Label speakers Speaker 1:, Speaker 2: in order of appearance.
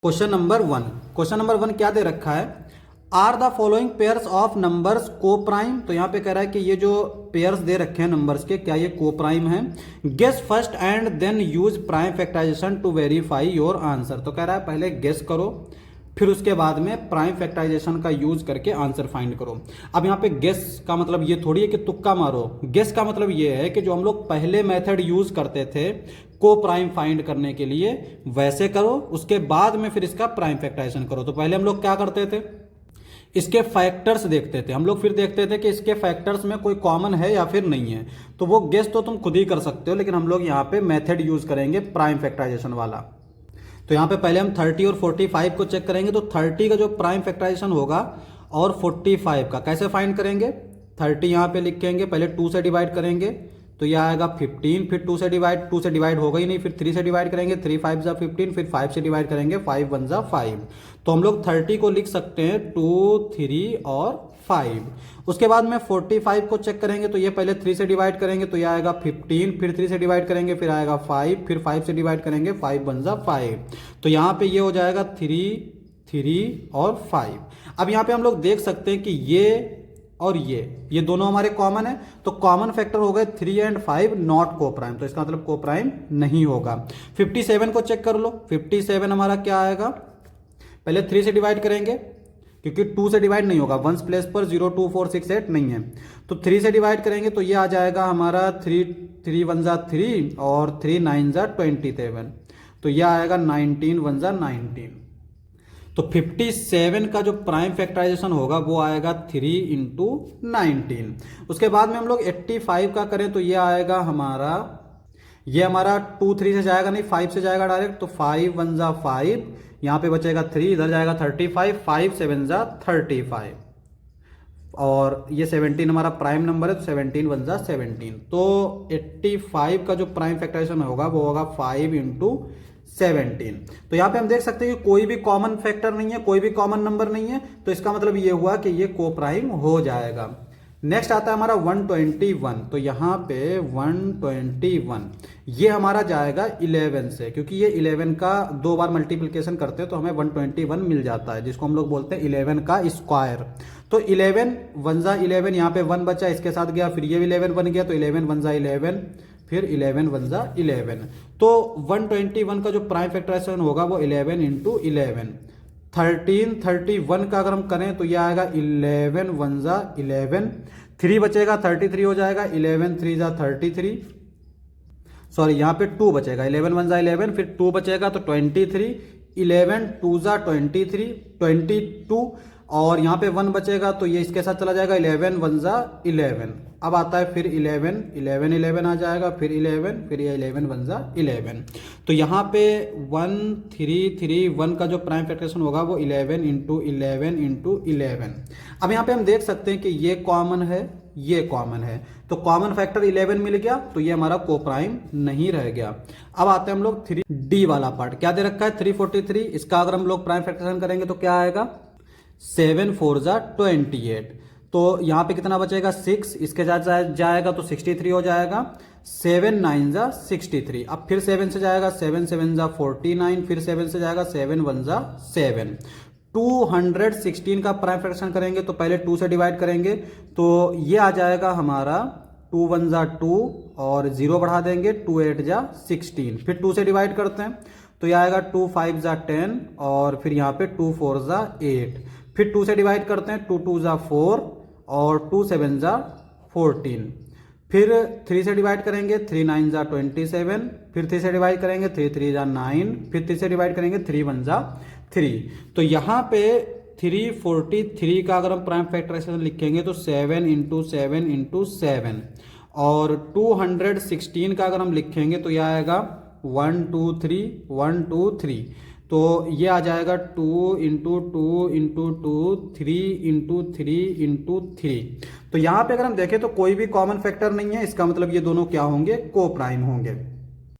Speaker 1: Question number 1 क्या दे रखा है। Are the following pairs of numbers coprime. तो यहाँ पे कह रहा है कि ये जो पेयर्स दे रखे हैं नंबर्स के, क्या ये को प्राइम है। Guess first and then use prime factorization to verify your answer. तो कह रहा है पहले गेस करो, फिर उसके बाद में प्राइम फैक्टराइजेशन का यूज करके आंसर फाइंड करो। अब यहाँ पे गेस का मतलब ये थोड़ी है कि तुक्का मारो। गेस का मतलब ये है कि जो हम लोग पहले मेथड यूज करते थे को प्राइम फाइंड करने के लिए, वैसे करो, उसके बाद में फिर इसका प्राइम फैक्टराइजेशन करो। तो पहले हम लोग क्या करते थे, इसके फैक्टर्स देखते थे हम लोग, फिर देखते थे कि इसके फैक्टर्स में कोई कॉमन है या फिर नहीं है। तो वो गेस तो तुम खुद ही कर सकते हो, लेकिन हम लोग यहाँ पे मेथड यूज करेंगे प्राइम फैक्टराइजेशन वाला। तो यहाँ पे पहले हम 30 और 45 को चेक करेंगे। तो 30 का जो प्राइम फैक्टराइजेशन होगा और 45 का कैसे फाइंड करेंगे। 30 यहाँ पे लिखेंगे, पहले 2 से डिवाइड करेंगे तो यह आएगा 15, फिर 2 से डिवाइड होगा ही नहीं, फिर 3 से डिवाइड करेंगे, 3 5 जा 15, फिर 5 से डिवाइड करेंगे, 5 1 जा 5। तो हम लोग 30 को लिख सकते हैं 2 3 और 5। उसके बाद में 45 को चेक करेंगे तो ये पहले 3 से डिवाइड करेंगे तो यह आएगा 15, फिर 3 से डिवाइड करेंगे, फिर आएगा 5, फिर 5 से डिवाइड करेंगे, 5 1 जा 5। तो यहाँ पे ये हो जाएगा 3 3 और 5। अब यहाँ पे हम लोग देख सकते हैं कि ये और ये दोनों हमारे कॉमन है, तो कॉमन फैक्टर हो गए 3 एंड 5 नॉट को प्राइम। तो इसका मतलब को प्राइम नहीं होगा। 57 को चेक कर लो। 57 हमारा क्या आएगा, पहले 3 से डिवाइड करेंगे क्योंकि 2 से डिवाइड नहीं होगा, 1 प्लेस पर 0 2 4 6 8 नहीं है। तो 3 से डिवाइड करेंगे तो ये आ जाएगा हमारा 3 3 1 जा 3 और 3 9 जा 27। तो यह आएगा 19 1 जा 19। तो 57 का जो प्राइम फैक्टराइजेशन होगा वो आएगा 3 इंटू 19। उसके बाद में हम लोग 85 का करें तो ये आएगा हमारा, ये हमारा 2 3 से जाएगा नहीं, 5 से जाएगा डायरेक्ट। तो 5 1 जा 5, यहाँ पे बचेगा 3, इधर जाएगा 35, 5 7 जा 35 और ये 17 हमारा प्राइम नंबर है, तो 17 1 जा 17। तो 85 का जो प्राइम फैक्टराइजेशन होगा वो होगा 5 इंटू 17। तो यहाँ पे हम देख सकते हैं कि कोई भी कॉमन फैक्टर नहीं है, कोई भी कॉमन नंबर नहीं है, तो इसका मतलब ये हुआ कि ये को प्राइम हो जाएगा। नेक्स्ट आता है हमारा 121। तो यहाँ पे 121 ये हमारा जाएगा 11 से, क्योंकि ये 11 का 2 बार मल्टीप्लिकेशन करते हैं तो हमें 121 मिल जाता है, जिसको हम लोग बोलते हैं 11 का स्क्वायर। तो 11 1 जा 11, यहाँ पे 1 बचा, इसके साथ गया, फिर ये 11 बन गया, तो 11 1 जा 11, फिर 11 1 जा 11। तो 121 का जो प्राइम फैक्टराइजेशन होगा वो 11 इंटू 11। 31 का अगर हम करें तो ये आएगा 11 1 जा 11, 3 बचेगा 33 हो जाएगा, 11 3 जा 33, सॉरी यहाँ पे 2 बचेगा, 11 1 जा 11, फिर 2 बचेगा तो 23, 11 2 जा 23 22, और यहाँ पे 1 बचेगा तो ये इसके साथ चला जाएगा, 11 1 जा 11। अब आता है फिर 11 11 11 आ जाएगा, फिर 11, फिर ये 11 1 जा 11। तो यहाँ पे 1 3 3 1 का जो प्राइम फैक्टराइजेशन होगा वो 11 इंटू 11 इंटू 11। अब यहाँ पे हम देख सकते हैं कि ये कॉमन है, ये कॉमन है, तो कॉमन फैक्टर 11 मिल गया, तो ये हमारा को प्राइम नहीं रह गया। अब आते हैं हम लोग 3D वाला पार्ट। क्या दे रखा है 343, इसका अगर हम लोग प्राइम फैक्टराइजेशन करेंगे तो क्या आएगा 7 4 जा 28। तो यहाँ पे कितना बचेगा 6, इसके साथ जाएगा तो 63 हो जाएगा, 7 9 जा 63। अब फिर 7 से जाएगा, 7 7 जा 49, फिर 7 से जाएगा 7 1 जा 7। 216 का प्राइम फ्रैक्शन करेंगे तो पहले 2 से डिवाइड करेंगे तो ये आ जाएगा हमारा 2 1 जा 2 और 0 बढ़ा देंगे, 2 8 जा 16। फिर 2 से डिवाइड करते हैं तो ये आएगा 2 5 जा 10 और फिर यहाँ पे 2 4 जा 8। फिर 2 से डिवाइड करते हैं, 2 2 जा 4 और 2 7 जा 14। फिर 3 से डिवाइड करेंगे, 3 9 जा 27, फिर 3 से डिवाइड करेंगे, 3 3 जा 9, फिर 3 से डिवाइड करेंगे, 3 1 जा 3। तो यहाँ पे 343 का अगर हम प्राइम फैक्टराइजेशन लिखेंगे तो 7 इंटू 7 इंटू 7, और 216 का अगर हम लिखेंगे तो यह आएगा 1 2 3 1 2 3। तो ये आ जाएगा 2 इंटू 2 इंटू 2 3 इंटू 3 इंटू 3। तो यहाँ पे अगर हम देखें तो कोई भी कॉमन फैक्टर नहीं है, इसका मतलब ये दोनों क्या होंगे को प्राइम होंगे।